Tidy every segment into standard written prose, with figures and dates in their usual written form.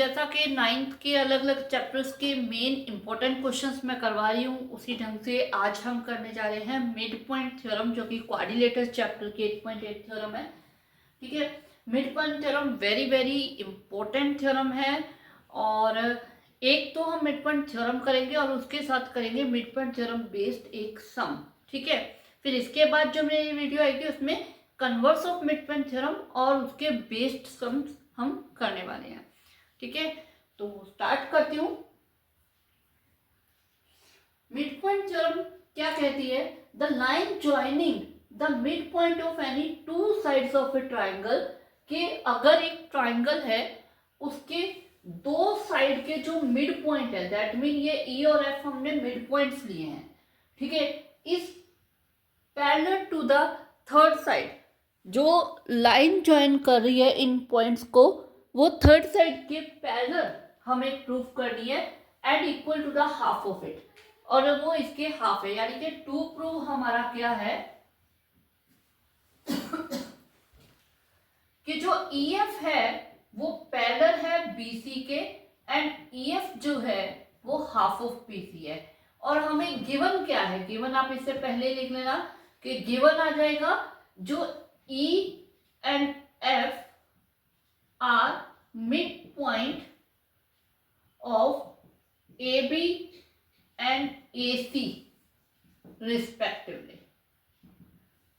जैसा कि नाइन्थ के अलग अलग चैप्टर्स के मेन इंपॉर्टेंट क्वेश्चंस मैं करवा रही हूँ, उसी ढंग से आज हम करने जा रहे हैं मिड पॉइंट थ्योरम, जो कि क्वाड्रिलेटरल चैप्टर के 8.8 थ्योरम है। ठीक है, mid point theorem very very important theorem है। और एक तो हम मिड पॉइंट थ्योरम करेंगे और उसके साथ करेंगे मिड पॉइंट थ्योरम बेस्ड एक सम। ठीक है, फिर इसके बाद जो मेरी वीडियो आएगी उसमें converse of mid point theorem और उसके बेस्ड सम्स हम करने वाले हैं। ठीक है, तो स्टार्ट करती हूँ। मिड पॉइंट थ्योरम क्या कहती है? The line joining the mid point of any two sides of A triangle, कि अगर एक ट्राइंगल है उसके दो साइड के जो मिड पॉइंट है, दैट मीन ये ई और एफ हमने मिड पॉइंट्स लिए हैं। ठीक है, इस parallel to the third side, जो लाइन ज्वाइन कर रही है इन पॉइंट्स को, वो थर्ड साइड के पैरेलल हमें प्रूव करनी है and equal to the half of it, और वो इसके हाफ है। यानी कि टू प्रूव हमारा क्या है कि जो EF है वो पैरेलल है BC के एंड EF जो है वो हाफ ऑफ BC है। और हमें गिवन क्या है? गिवन आप इससे पहले लिख लेना कि गिवन आ जाएगा जो E and F are mid point of AB and AC respectively.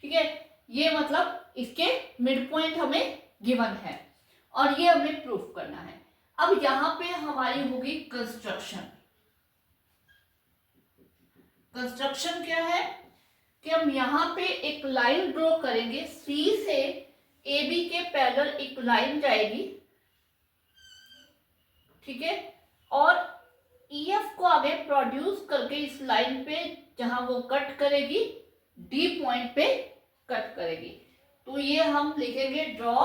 ठीक है, ये मतलब इसके मिड पॉइंट हमें गिवन है और ये हमें प्रूफ करना है। अब यहां पे हमारी होगी कंस्ट्रक्शन। कंस्ट्रक्शन क्या है कि हम यहां पे एक लाइन ड्रॉ करेंगे, C से AB के पैरेलल एक लाइन जाएगी। ठीक है, और EF को आगे प्रोड्यूस करके इस लाइन पे जहां वो कट करेगी D पॉइंट पे कट करेगी। तो ये हम लिखेंगे draw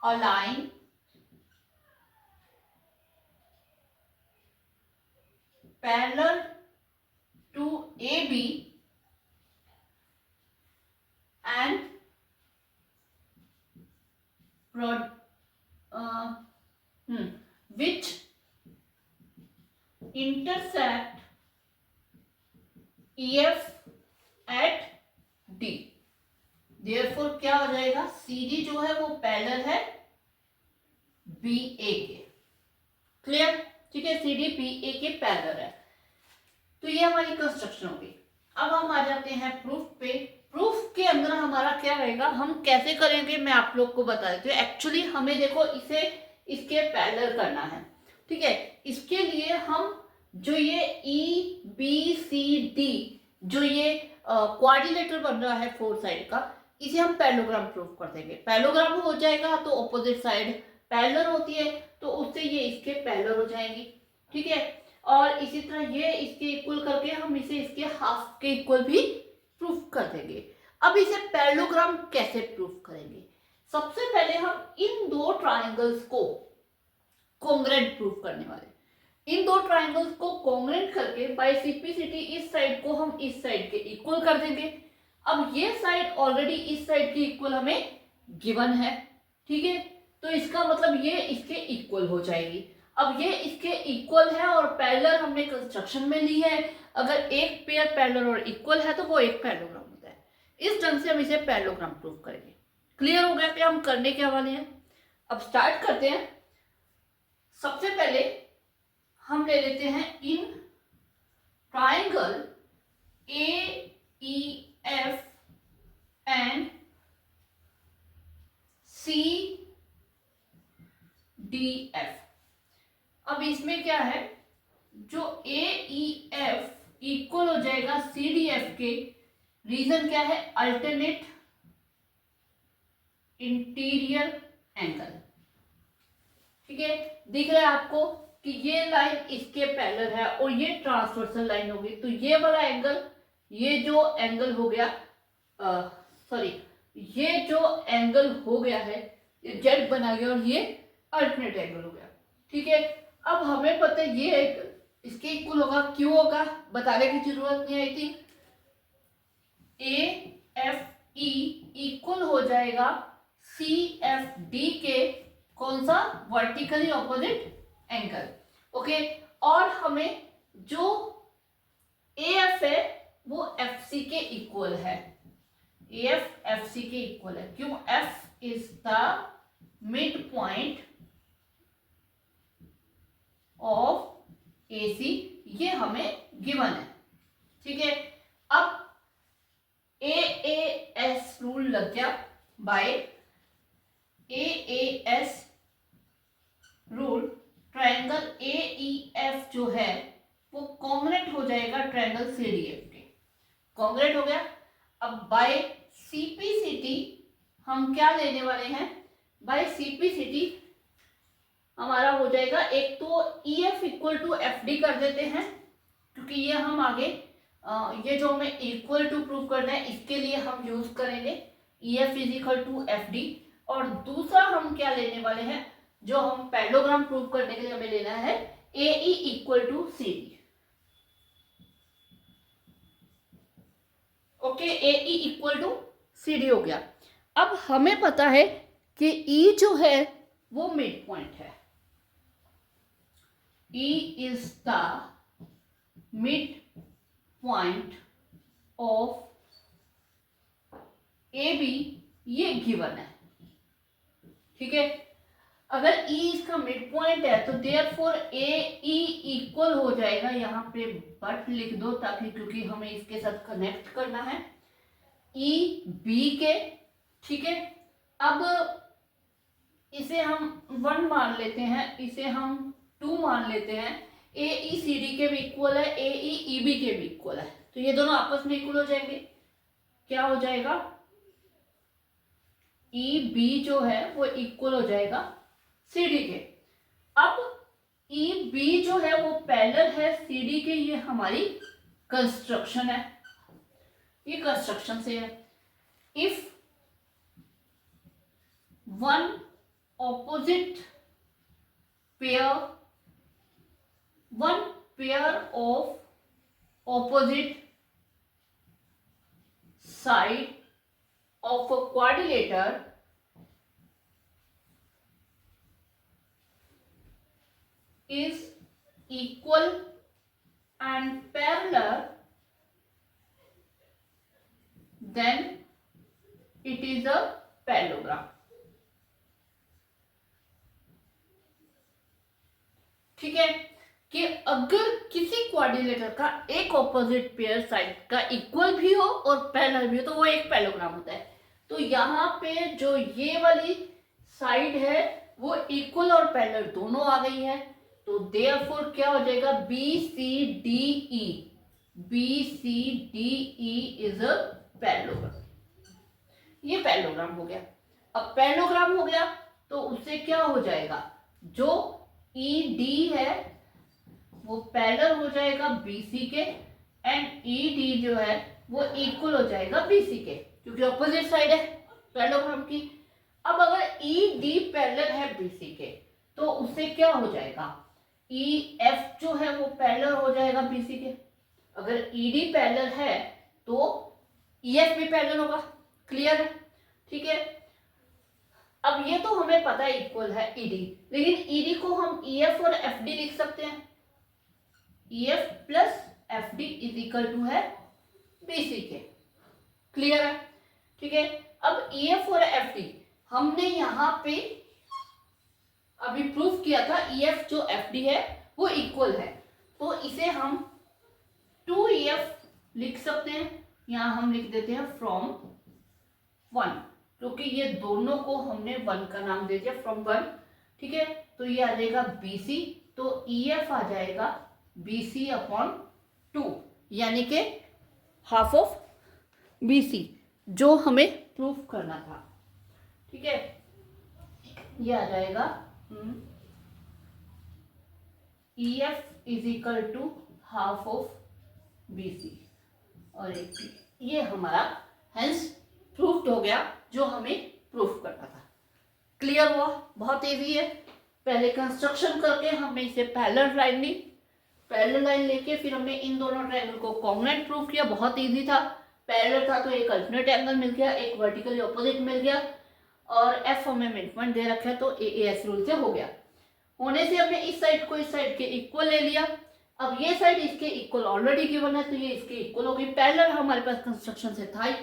a line parallel to AB and which intersect EF at D। Therefore क्या हो जाएगा? CD जो है वो पैरेलल है BA के। क्लियर? ठीक है, CD BA के पैरेलल है। तो ये हमारी कंस्ट्रक्शन होगी। अब हम आ जाते हैं प्रूफ पे। प्रूफ के अंदर हमारा क्या रहेगा, हम कैसे करेंगे मैं आप लोग को बता देती हूँ। एक्चुअली हमें देखो इसे इसके पैरेलल करना है। ठीक है, इसके लिए हम जो ये EBCD जो ये क्वाड्रिलेटरल बन रहा है फोर साइड का, इसे हम पैरेललोग्राम प्रूफ कर देंगे। पैरेललोग्राम हो जाएगा तो ऑपोजिट साइड पैरेलल होती है, तो उससे ये इसके पैरेलल हो जाएंगी। ठीक है, और इसी तरह ये इसके इक्वल करके हम इसे इसके हाफ के इक्वल भी प्रूफ कर देंगे। अब इसे पैरेललोग्राम कैसे प्रूफ करेंगे? सबसे पहले हम इन दो ट्राइंगल्स को कॉन्ग्रुएंट प्रूफ करने वाले। इन दो ट्राइंगल्स को कॉन्ग्रुएंट करके बाय सिंप्लिसिटी इस साइड को हम इस साइड के इक्वल कर देंगे। अब ये साइड ऑलरेडी इस साइड की इक्वल हमें गिवन है। ठीक है, तो इसका मतलब ये इसके इक्वल हो जाएगी। अब ये इसके इक्वल है और पैरेलल हमने कंस्ट्रक्शन में ली है। अगर एक पेयर पैरेलल और इक्वल है तो वो एक पैरेललोग्राम होता है। इस ढंग से हम इसे पैरेललोग्राम प्रूफ करेंगे। क्लियर हो गया कि हम करने क्या वाले हैं? अब स्टार्ट करते हैं। सबसे पहले हम ले लेते हैं in triangle AEF and CDF। अब इसमें क्या है, जो AEF इक्वल हो जाएगा CDF के। रीजन क्या है? Alternate interior angle. ठीक है, दिख रहा है आपको कि ये लाइन इसके पैरेलल है और ये ट्रांसवर्सल लाइन होगी, तो ये वाला एंगल, ये जो एंगल हो गया, सॉरी, ये जो एंगल हो गया है ये जेड बना गया और ये अल्टरनेट एंगल हो गया। ठीक है, अब हमें पता है ये इसके इक्वल होगा। क्यों होगा बताने की जरूरत नहीं आई थी। AFE इक्वल हो जाएगा CFD के कौन सा, वर्टिकली ऑपोजिट एंगल। ओके, और हमें जो AF है वो FC के इक्वल है, AF FC के इक्वल है। क्यों? F is the mid point of AC, ये हमें गिवन है। ठीक है, अब AAS रूल लग गया, by AAS rule triangle AEF जो है वो कॉन्ग्रुएंट हो जाएगा ट्रायंगल CDF के, कॉन्ग्रुएंट हो गया। अब बाय CPCT हम क्या लेने वाले हैं, बाय CPCT हमारा हो जाएगा, एक तो EF इक्वल टू FD कर देते हैं, क्योंकि ये हम आगे ये जो हमें इक्वल टू प्रूव करना है इसके लिए हम यूज करेंगे EF is equal to FD। और दूसरा हम क्या लेने वाले हैं, जो हम पैरेललोग्राम प्रूव करने के लिए हमें लेना है AE equal to CD। Okay, AE equal to CD हो गया। अब हमें पता है कि E जो है वो मिड पॉइंट है, E is the mid point of AB, ये गिवन है। ठीक है, अगर E इसका मिड पॉइंट है तो देयरफॉर AE इक्वल हो जाएगा, यहाँ पे बट लिख दो ताकि, क्योंकि हमें इसके साथ कनेक्ट करना है, EB के। ठीक है, अब इसे हम 1 मान लेते हैं, इसे हम 2 मान लेते हैं। AE CD के भी इक्वल है, AE EB के भी इक्वल है, तो ये दोनों आपस में इक्वल हो जाएंगे। क्या हो जाएगा, EB जो है वो इक्वल हो जाएगा CD के। अब EB जो है वो पैरेलल है CD के, ये हमारी कंस्ट्रक्शन है, ये कंस्ट्रक्शन से है। If one opposite pair, one pair of opposite side of a quadrilateral is equal and parallel, then it is a parallelogram। ठीक है, कि अगर किसी क्वाड्रिलेटरल का एक ऑपोजिट पेयर साइड का इक्वल भी हो और पैरेलल भी हो तो वो एक पैरेललोग्राम होता है। तो यहाँ पे जो ये वाली साइड है वो इक्वल और पैरेलल दोनों आ गई है, तो देयरफॉर क्या हो जाएगा, BCDE, BCDE is a parallelogram. ये पैरेललोग्राम हो गया। अब पैरेललोग्राम हो गया तो उससे क्या हो जाएगा, जो ED है वो पैरेलल हो जाएगा BC के, एंड ED जो है वो इक्वल हो जाएगा BC के, क्योंकि ऑपोजिट साइड है पैरेललोग्राम की। अब अगर ED पैरेलल है BC के तो उससे क्या हो जाएगा, EF जो है वो पैरेलल हो जाएगा BC के। अगर ED पैरेलल है तो EF भी पैरेलल होगा। क्लियर है? ठीक है, अब ये तो हमें पता है इक्वल है ED, लेकिन ED को हम EF और FD लिख सकते हैं। EF plus FD is equal to है BC के। क्लियर है? ठीक है, अब EF और FD हमने यहाँ पे अभी प्रूफ किया था, EF जो FD है वो इक्वल है, तो इसे हम 2EF लिख सकते हैं। यहाँ हम लिख देते हैं फ्रॉम 1, क्योंकि ये दोनों को हमने 1 का नाम दे दिया, फ्रॉम 1। ठीक है, तो ये आ जाएगा BC, तो EF आ जाएगा BC अपॉन 2, यानी कि हाफ ऑफ BC जो हमें प्रूफ करना था। ठीक है, ये आ जाएगा EF is equal to half of BC, और ये हमारा हेंस प्रूफ्ड हो गया जो हमें प्रूफ करना था। क्लियर हुआ? बहुत इजी है। पहले कंस्ट्रक्शन करके हमने इसे पैरेलल लाइन ली, पैरेलल लाइन लेके फिर हमने इन दोनों ट्रायंगल को कॉन्ग्रुएंट प्रूफ किया। बहुत इजी था, पैरेलल था तो एक अल्टरनेट एंगल मिल गया, एक वर्टिकली ऑपोजिट मिल गया। और एफ हमें मिड पॉइंट दे रखा है, तो AAS रूल से हो गया। होने से हमने इस साइड को इस साइड के इक्वल ले लिया। अब ये साइड इसके इक्वल ऑलरेडी गिवन है, तो ये इसके इक्वल हो गई। पैरेलल हमारे पास कंस्ट्रक्शन से था ही,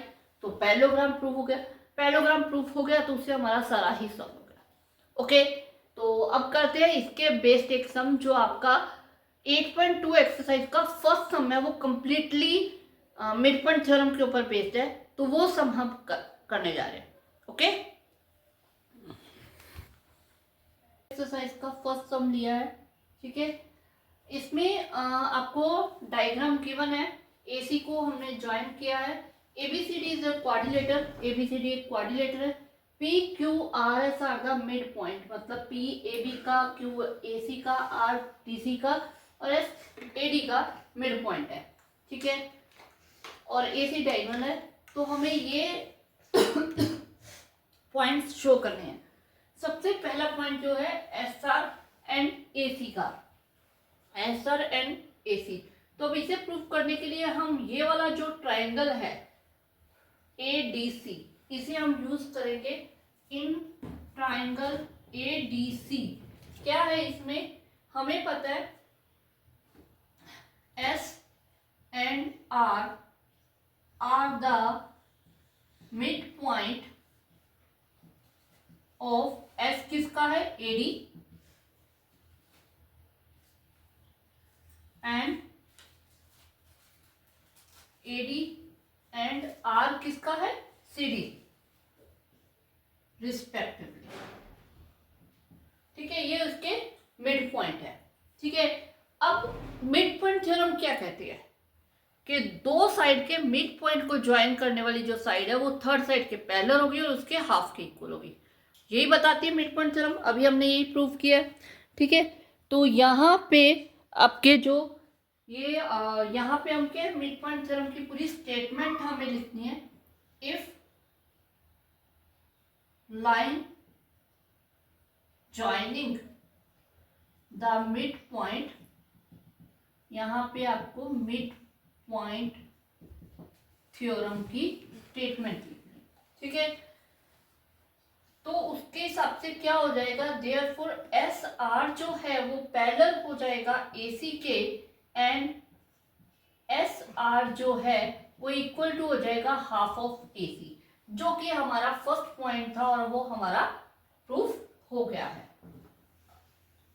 तो पैरेललोग्राम प्रूफ हो गया। पैरेललोग्राम प्रूफ हो गया तो उससे हमारा सारा ही सॉल्व हो गया। ओके, तो अब करते हैं इसके बेस्ड एक सम, जो आपका 8.2 एक्सरसाइज का फर्स्ट सम है, वो कंप्लीटली मिड पॉइंट थ्योरम के ऊपर बेस्ड है, तो वो सम हम करने जा रहे हैं। ओके, एक्सरसाइज का फर्स्ट सम लिया है, ठीक है। इसमें आपको डायग्राम गिवन है, AC को हमने ज्वाइन किया है। ABCD is a quadrilateral, ABCD एक क्वाड्रिलेटर है। PQRS are the mid point, मतलब P AB का, Q AC का, R DC का और S AD का मिड पॉइंट है, ठीक है। और AC डायगोनल है, तो हमें ये पॉइंट्स शो करने हैं। सबसे पहला पॉइंट जो है SR एंड AC का, SR एंड AC। तो अब इसे प्रूफ करने के लिए हम ये वाला जो ट्राइंगल है ADC, इसे हम यूज करेंगे इन ट्राइंगल ADC। क्या है इसमें, हमें पता है S and R are the mid point of S किसका है, AD, and AD and R किसका है, CD रिस्पेक्टिवली, ठीक है। ये उसके मिड पॉइंट है, ठीक है। अब मिड पॉइंट थ्योरम क्या कहती है कि दो साइड के मिड पॉइंट को ज्वाइन करने वाली जो साइड है वो थर्ड साइड के पैरेलल होगी और उसके हाफ के इक्वल होगी, यही बताती है मिड पॉइंट थ्योरम। अभी हमने यही प्रूव किया है, ठीक है। तो यहाँ पे आपके जो ये यहाँ पे हमके मिड पॉइंट थ्योरम की पूरी स्टेटमेंट हमें लिखनी है। If line joining the mid point, यहाँ पे आपको मिड पॉइंट थ्योरम की स्टेटमेंट लिखनी, ठीक है। तो उसके हिसाब से क्या हो जाएगा, देयरफॉर SR जो है वो पैरेलल हो जाएगा AC के, एंड SR जो है वो इक्वल टू हो जाएगा हाफ ऑफ AC, जो कि हमारा फर्स्ट पॉइंट था और वो हमारा प्रूफ हो गया है।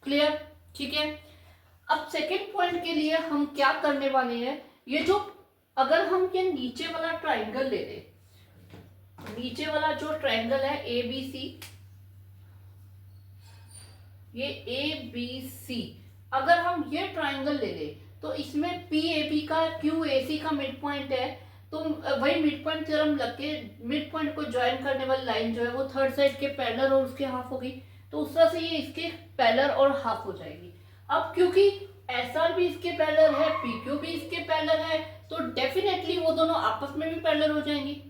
क्लियर, ठीक है। अब सेकेंड पॉइंट के लिए हम क्या करने वाले हैं, ये जो अगर हम ये नीचे वाला ट्राइंगल ले लें, नीचे वाला जो ट्राइंगल है ABC, ये ABC, अगर हम ये ट्राइंगल ले लें तो इसमें PAB का QAC का मिड पॉइंट है, तो वही मिड पॉइंट थ्योरम लग के मिड पॉइंट को ज्वाइन करने वाली लाइन जो है वो थर्ड साइड के पैरेलल और उसके हाफ होगी, तो उस तरह से ये इसके पैरेलल और हाफ हो जाएगी। अब क्योंकि SR भी इसके पैरेलल है, PQ भी इसके पैरेलल है, तो डेफिनेटली वो दोनों आपस में भी पैरेलल हो जाएंगी,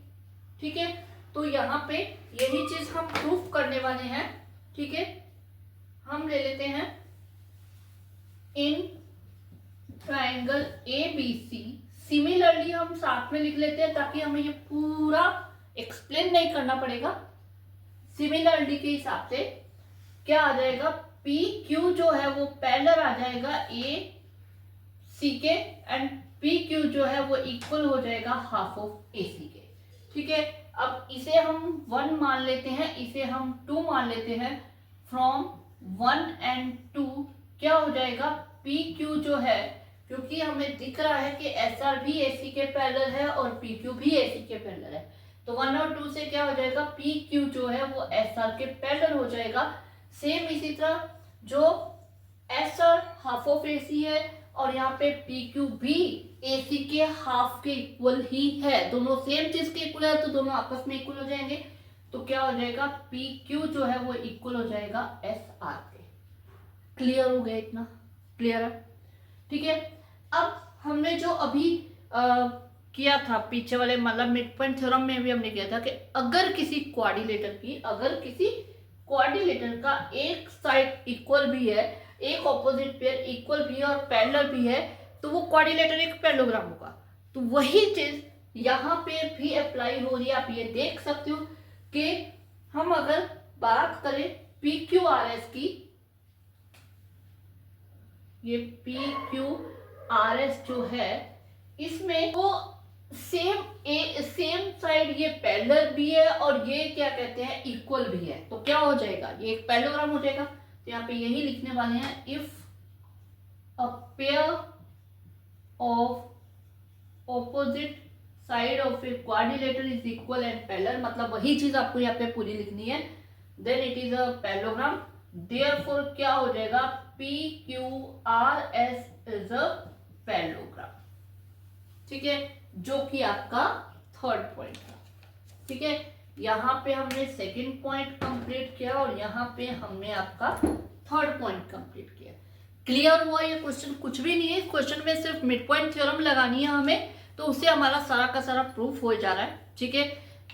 ठीक है। तो यहाँ पे यही चीज हम प्रूफ करने वाले हैं, ठीक है। हम ले लेते हैं इन ट्राइंगल ABC, सिमिलरली हम साथ में लिख लेते हैं ताकि हमें ये पूरा एक्सप्लेन नहीं करना पड़ेगा। सिमिलरली के हिसाब से क्या आ जाएगा, PQ जो है वो पैरेलल आ जाएगा AC के, एंड PQ जो है वो इक्वल हो जाएगा हाफ ऑफ AC के, ठीक है। अब इसे हम 1 मान लेते हैं, इसे हम 2 मान लेते हैं। फ्रॉम 1 एंड 2 क्या हो जाएगा, PQ जो है, क्योंकि हमें दिख रहा है कि SR भी AC के पैरेलल है और PQ भी AC के पैरेलल है, तो 1 और 2 से क्या हो जाएगा, PQ जो है वो SR के पैरेलल हो जाएगा। सेम इसी तरह जो SR हाफ ऑफ AC है और यहाँ पे PQ भी AC के हाफ के इक्वल ही है, दोनों सेम चीज के इक्वल है, तो दोनों आपस में इक्वल हो जाएंगे। तो क्या हो जाएगा, PQ जो है वो इक्वल हो जाएगा SR के। क्लियर हो गया, इतना क्लियर है, ठीक है। अब हमने जो अभी किया था पीछे वाले मतलब मिड पॉइंट थ्योरम में भी हमने किया था कि अगर किसी क्वाड्रिलेटर का एक साइड इक्वल भी है, एक ऑपोजिट पेयर इक्वल भी है और पैरेलल भी है, तो वो क्वाड्रिलेटर एक पैरेललोग्राम होगा। तो वही चीज यहाँ पे भी अप्लाई हो रही है। आप ये देख सकते हो कि हम अगर बात करें पी क्यू आर एस की, ये पी क्यू आर एस जो है इसमें वो सेम साइड ये पैरेलल भी है और ये क्या कहते हैं इक्वल भी है। तो क्या हो जाएगा, ये एक पैरेललोग्राम हो जाएगा। तो यहाँ पे यही लिखने वाले हैं, if a pair of opposite side of a quadrilateral is equal and parallel, मतलब वही चीज आपको यहाँ पे पूरी लिखनी है, then it is a parallelogram. Therefore क्या हो जाएगा, P Q R S is a parallelogram. ठीक है, जो कि आपका थर्ड पॉइंट था। ठीक है, यहाँ पे हमने सेकंड पॉइंट कंप्लीट किया और यहाँ पे हमने आपका थर्ड पॉइंट कंप्लीट किया। क्लियर हुआ ये क्वेश्चन? कुछ भी नहीं है इस क्वेश्चन में, सिर्फ मिड पॉइंट थ्योरम लगानी है हमें, तो उससे हमारा सारा का सारा प्रूफ हो जा रहा है। ठीक है,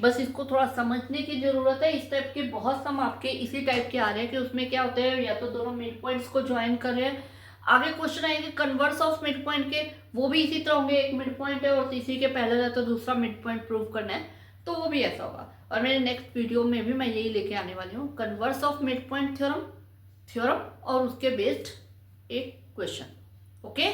बस इसको थोड़ा समझने की जरूरत है। इस टाइप के बहुत सम आपके इसी टाइप के आ रहे हैं कि उसमें क्या होता है, या तो दोनों मिड पॉइंट्स को ज्वाइन कर रहे हैं। आगे क्वेश्चन आएंगे कन्वर्स ऑफ मिड पॉइंट के, वो भी इसी तरह होंगे, एक मिड पॉइंट है और तीसरी के पहले है तो दूसरा मिड पॉइंट प्रूव करना है, तो वो भी ऐसा होगा। और मेरे नेक्स्ट वीडियो में भी मैं यही लेके आने वाली हूँ, converse of mid point theorem और उसके बेस्ड एक क्वेश्चन। ओके।